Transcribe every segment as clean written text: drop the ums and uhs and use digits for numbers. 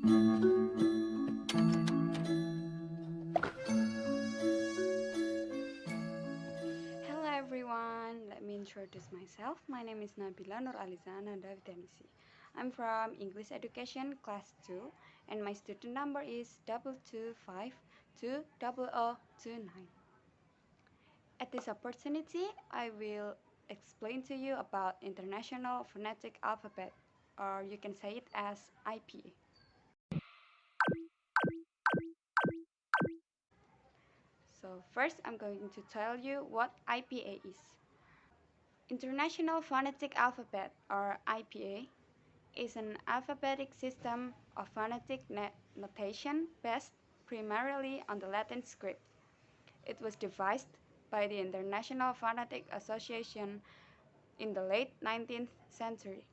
Hello everyone, let me introduce myself. My name is Nabila Alyza Ananda Widyaningsih. I'm from English Education Class 2 and my student number is 225200029. At this opportunity, I will explain to you about International Phonetic Alphabet, or you can say it as IPA. So first I'm going to tell you what IPA is. International Phonetic Alphabet, or IPA, is an alphabetic system of phonetic notation based primarily on the Latin script. It was devised by the International Phonetic Association in the late 19th century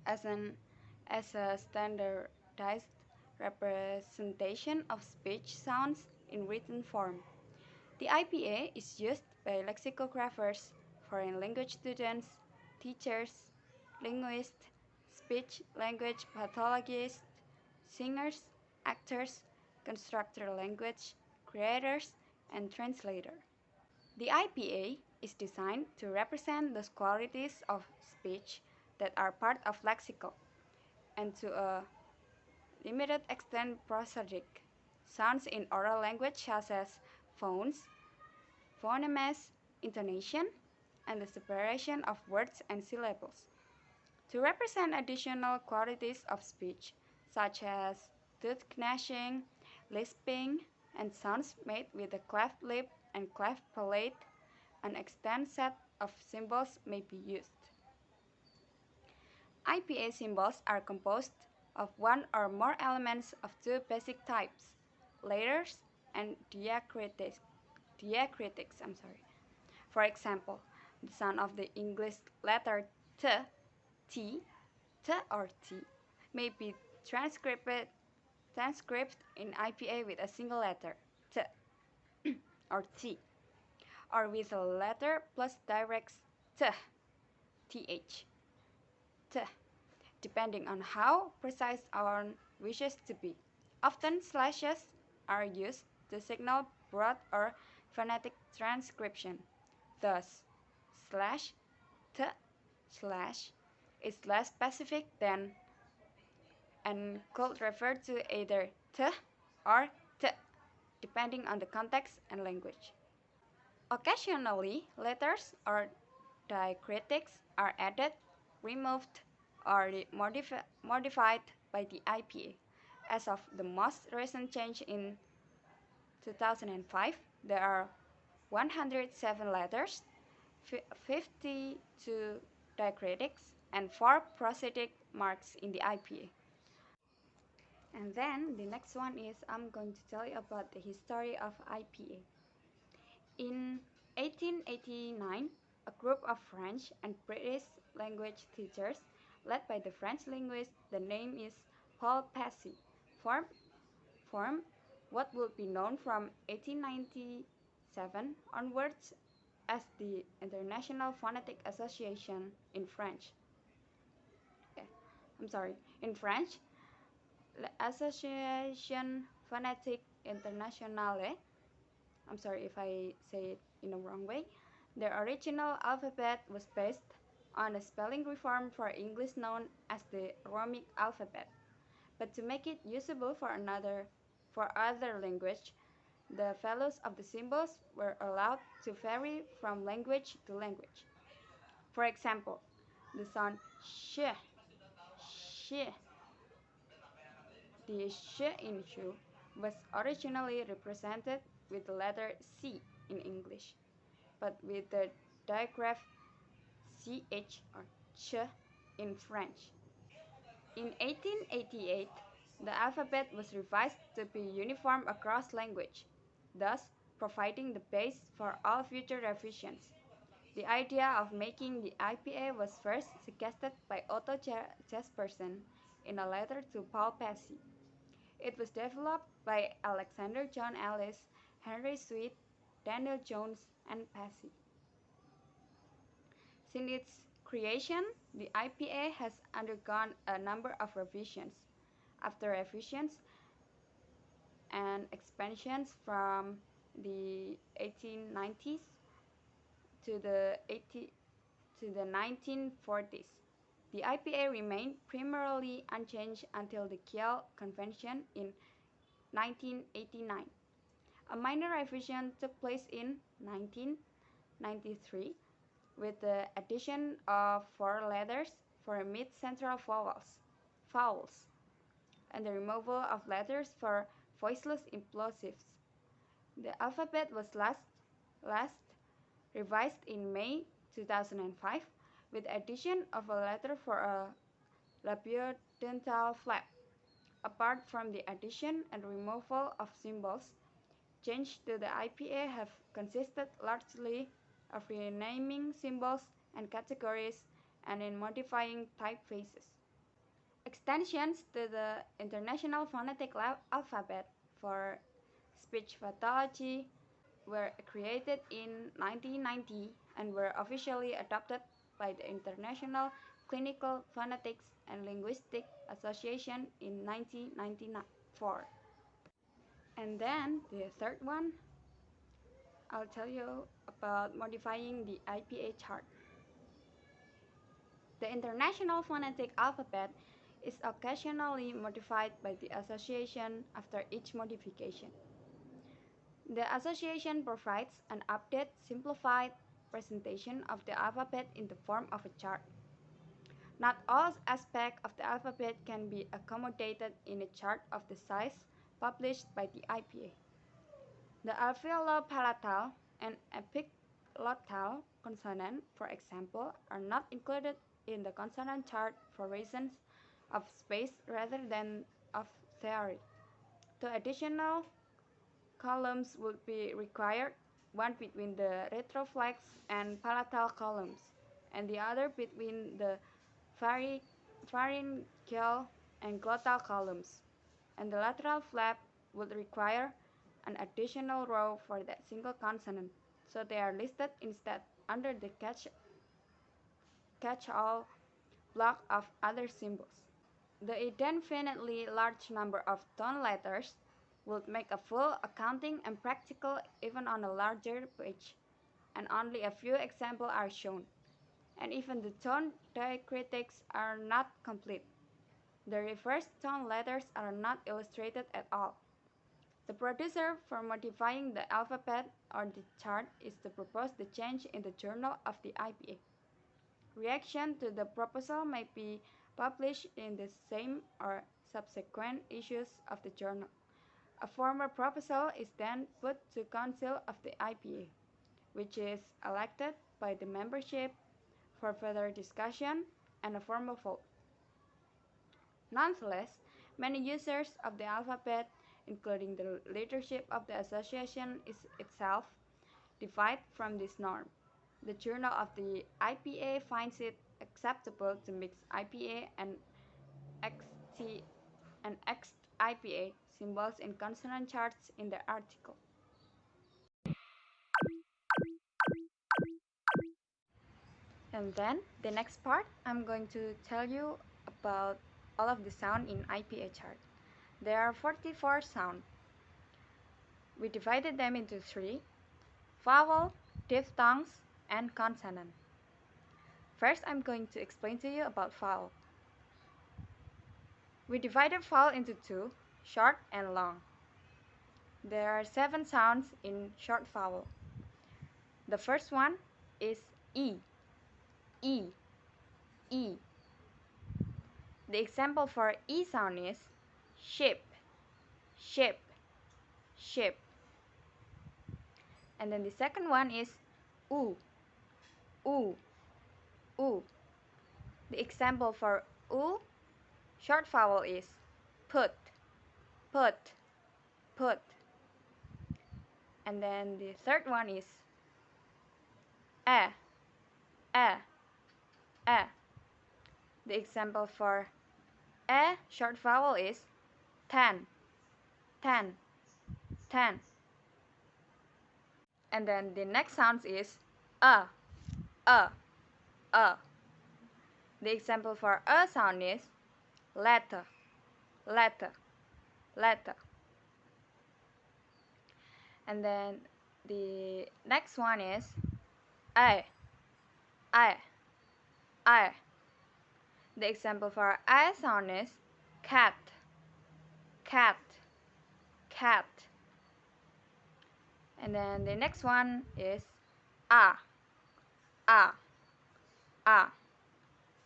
as, an, as a standardized representation of speech sounds in written form. The IPA is used by lexicographers, foreign language students, teachers, linguists, speech language pathologists, singers, actors, constructor language creators, and translators. The IPA is designed to represent those qualities of speech that are part of lexical and to a limited extent prosodic sounds in oral language such as phones, phonemes, intonation, and the separation of words and syllables. To represent additional qualities of speech, such as tooth gnashing, lisping, and sounds made with the cleft lip and cleft palate, an extended set of symbols may be used. IPA symbols are composed of one or more elements of two basic types, letters and diacritics. For example, the sound of the English letter T, T, T or T, may be transcribed in IPA with a single letter, T or T, or with a letter plus direct T, TH, T, depending on how precise our wishes to be. Often slashes are used to signal broad or phonetic transcription. Thus, slash T slash is less specific than and could refer to either t or t, depending on the context and language. Occasionally, letters or diacritics are added, removed, or modified by the IPA. As of the most recent change in 2005, there are 107 letters, 52 diacritics, and 4 prosodic marks in the IPA. And then the next one is I'm going to tell you about the history of IPA. In 1889, a group of French and British language teachers, led by the French linguist, the name is Paul Passy, formed what would be known from 1897 onwards as the International Phonetic Association in French. Okay, in French, l'Association Phonetique Internationale. I'm sorry if I say it in a wrong way. The original alphabet was based on a spelling reform for English known as the Romic alphabet. But to make it usable for other language, the values of the symbols were allowed to vary from language to language. For example, the sound sh, sh, the sh in shu was originally represented with the letter C in English, but with the digraph ch or ch in French. In 1888, the alphabet was revised to be uniform across language, thus providing the base for all future revisions. The idea of making the IPA was first suggested by Otto Jespersen in a letter to Paul Passy. It was developed by Alexander John Ellis, Henry Sweet, Daniel Jones, and Passy. Since its creation, the IPA has undergone a number of revisions. after revisions and expansions from the 1890s to the 1940s. The IPA remained primarily unchanged until the Kiel Convention in 1989. A minor revision took place in 1993 with the addition of 4 letters for mid-central vowels, and the removal of letters for voiceless implosives. The alphabet was last revised in May 2005 with the addition of a letter for a labiodental flap. Apart from the addition and removal of symbols, changes to the IPA have consisted largely of renaming symbols and categories and in modifying typefaces. Extensions to the International Phonetic Alphabet for speech pathology were created in 1990 and were officially adopted by the International Clinical Phonetics and Linguistic Association in 1994. And then the third one, I'll tell you about modifying the IPA chart. The International Phonetic Alphabet is occasionally modified by the association after each modification. The association provides an updated, simplified presentation of the alphabet in the form of a chart. Not all aspects of the alphabet can be accommodated in a chart of the size published by the IPA. The alveolo-palatal and epiglottal consonant, for example, are not included in the consonant chart for reasons of space rather than of theory. 2 additional columns would be required, one between the retroflex and palatal columns, and the other between the pharyngeal and glottal columns, and the lateral flap would require an additional row for that single consonant, so they are listed instead under the catch-all block of other symbols. The indefinitely large number of tone letters would make a full accounting impractical even on a larger page, and only a few examples are shown. And even the tone diacritics are not complete. The reverse tone letters are not illustrated at all. The producer for modifying the alphabet or the chart is to propose the change in the journal of the IPA. Reaction to the proposal may be published in the same or subsequent issues of the journal. A formal proposal is then put to Council of the IPA, which is elected by the membership for further discussion and a formal vote. Nonetheless, many users of the alphabet, including the leadership of the association itself, divide from this norm. The Journal of the IPA finds it acceptable to mix IPA and XT-IPA symbols in consonant charts in their article. And then, the next part, I'm going to tell you about all of the sound in IPA chart. There are 44 sounds. We divided them into 3: vowel, diphthongs, and consonant. First, I'm going to explain to you about vowel. We divided vowel into 2, short and long. There are 7 sounds in short vowel. The first one is E, E, E. The example for E sound is ship, ship, ship. And then the second one is U, U, U. The example for U, short vowel is put, put, put. And then the third one is A, A, A. The example for A, short vowel is 10, 10, 10. And then the next sound is A, A, A. The example for A sound is letter, letter, letter. And then the next one is I, I, I. The example for I sound is cat, cat, cat. And then the next one is a, a, a.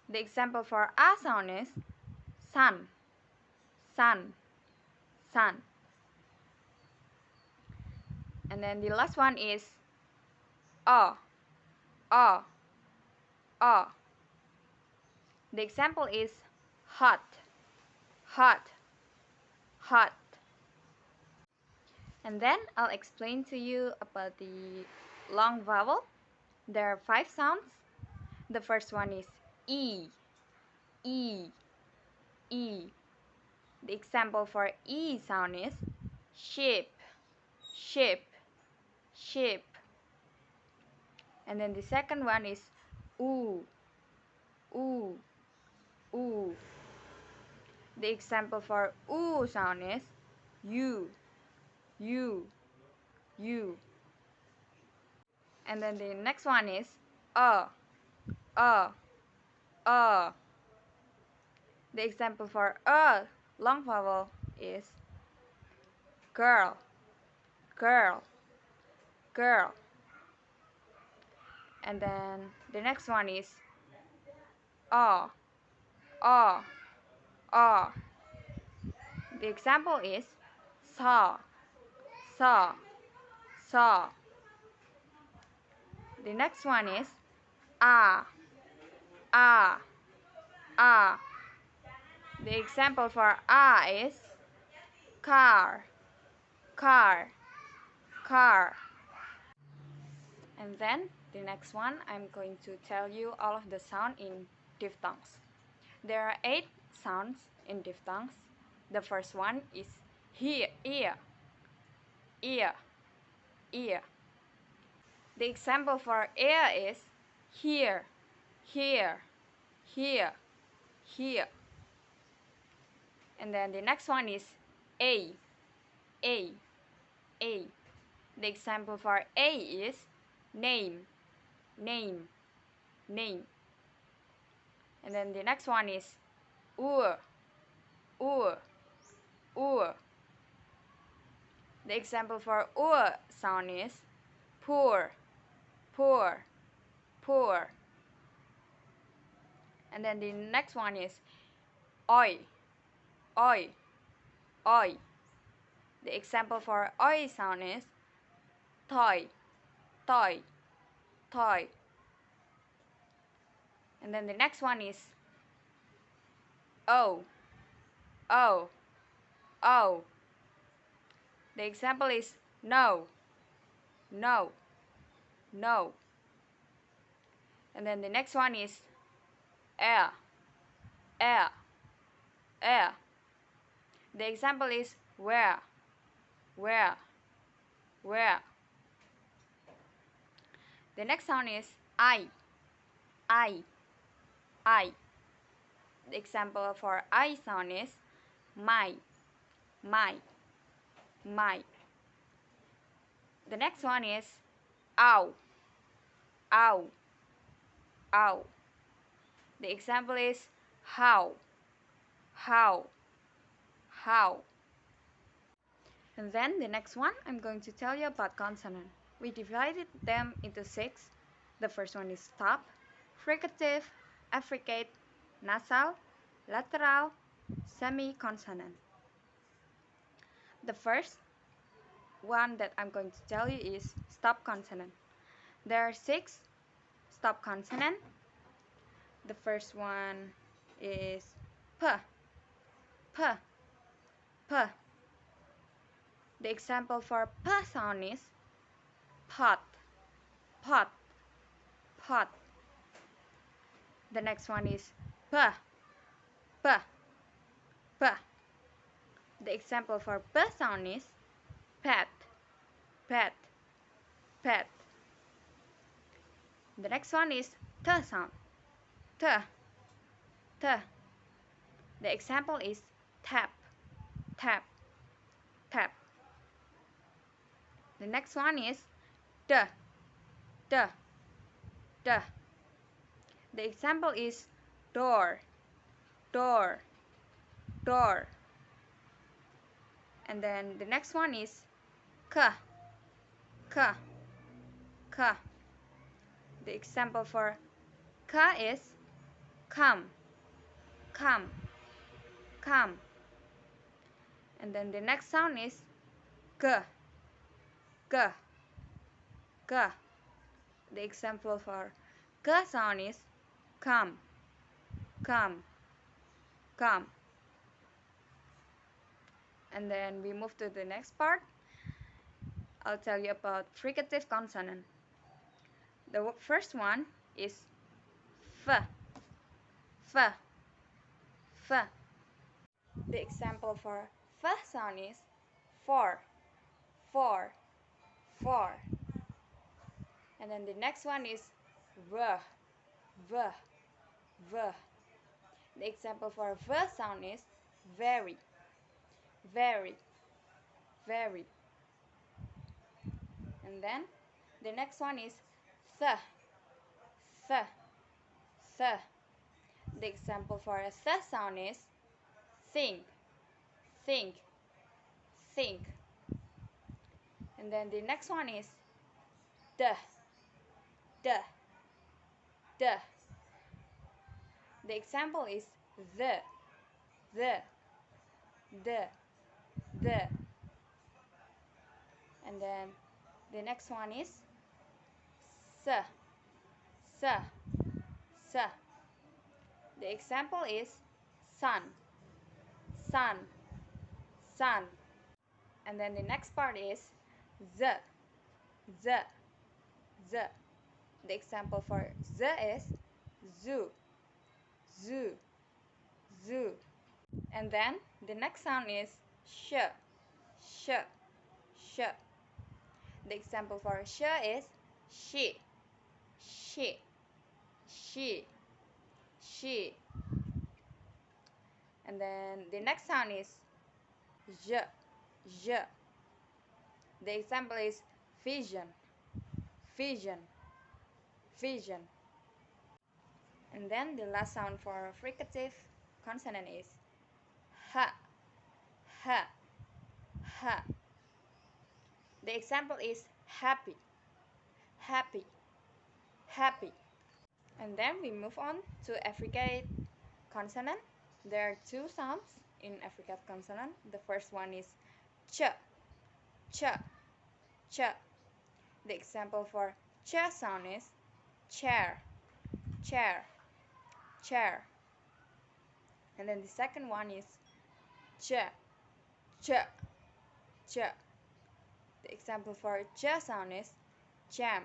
The example for a sound is sun, sun, sun. And then the last one is a, a, a. The example is hot, hot, hot. And then I'll explain to you about the long vowel. There are 5 sounds. The first one is E, E, E. The example for E sound is sheep, sheep, sheep. And then the second one is oo, oo, oo. The example for oo sound is you, you, you. And then the next one is uh, uh, uh. The example for long vowel is girl, girl, girl. And then the next one is uh, uh, uh. The example is saw, saw, saw. The next one is ah, ah, ah. The example for ah is car, car, car. And then the next one, I'm going to tell you all of the sound in diphthongs. There are 8 sounds in diphthongs. The first one is here, ear, ear, ear. The example for ear is here, here, here, here. And then the next one is a, a, a. The example for a is name, name, name. And then the next one is ur, ur, ur. The example for ur sound is poor, poor, poor. And then the next one is oi, oi, oi. The example for oi sound is toy, toy, toy. And then the next one is oh, oh, oh. The example is no, no, no. And then the next one is air, air, air. The example is where, where, where. The next sound is I, I, I. The example for I sound is my, my, my. The next one is ow, ow, ow. The example is how, how, how. And then the next one, I'm going to tell you about consonant. We divided them into 6. The first one is stop, fricative, affricate, nasal, lateral, semi-consonant. The first one that I'm going to tell you is stop consonant. There are 6 stop consonant. The first one is p, p, p. The example for p sound is pot, pot, pot. The next one is p, p, p. The example for p sound is pet, pet, pet. The next one is t sound, t, t. The example is tap, tap, tap. The next one is d, d, d. The example is door, door, door. And then the next one is k, k, k. The example for k is come, come, come. And then the next sound is g, g, g. The example for g sound is come, come, come. And then we move to the next part. I'll tell you about fricative consonant. The first one is f, f, f. The example for f sound is for, for, for. And then the next one is v, v, v. The example for v sound is very, very, very. And then the next one is th, th, th. The example for a th sound is think, think, think. And then the next one is d, d, d. The example is the, the, the. And then the next one is s, s, s. The example is sun, sun, sun. And then the next part is z, z, z. The example for z is zoo, zoo, zoo. And then the next sound is sh, sh, sh. The example for sh is she, she, she, she. And then the next sound is j, j. The example is vision, vision, vision. And then the last sound for fricative consonant is h, h, h. The example is happy, happy, happy. And then we move on to affricate consonant. There are two sounds in affricate consonant. The first one is ch, ch, ch. The example for ch sound is chair, chair, chair. And then the second one is ch, ch, ch. The example for ch sound is jam,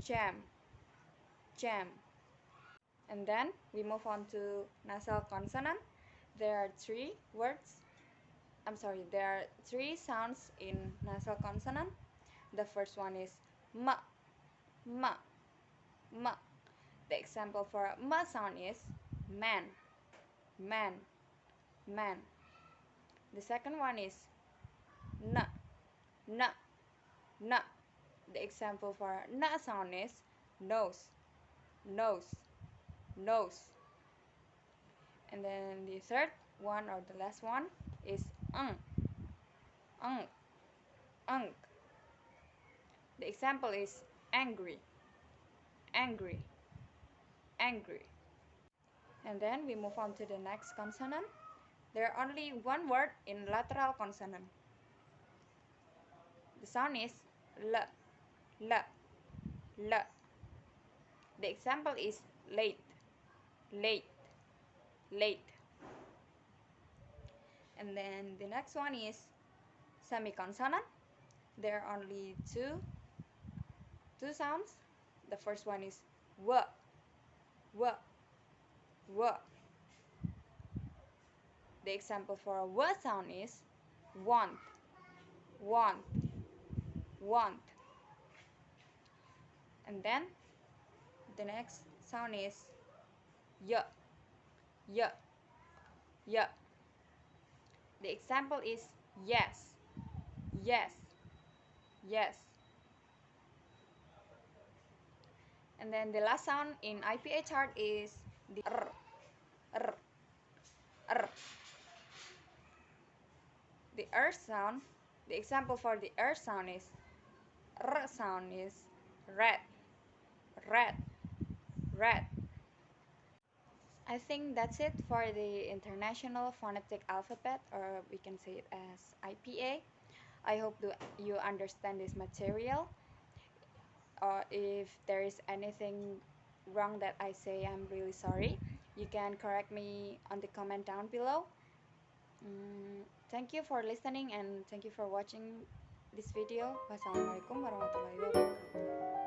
jam, jam. And then we move on to nasal consonant. There are three sounds in nasal consonant. The first one is m, m, m. The example for m sound is man, man, man. The second one is n, n, n. The example for n sound is nose, nose, nose. And then the third one or the last one is ung, ung. The example is angry, angry, angry. And then we move on to the next consonant. There are only one word in lateral consonant. The sound is l, l, l. The example is late, late, late. And then the next one is semiconsonant. There are only two sounds. The first one is w, w, w. The example for a w sound is want, want, want. And then the next sound is y, y, y. The The example is yes, yes, yes. And then the last sound in IPA chart is the r, r. The r sound, the example for the r sound is r sound is red, red, red. I think that's it for the International Phonetic Alphabet, or we can say it as IPA. I hope you understand this material. If there is anything wrong that I say, I'm really sorry. You can correct me on the comment down below. Thank you for listening and thank you for watching this video. Wassalamualaikum warahmatullahi wabarakatuh.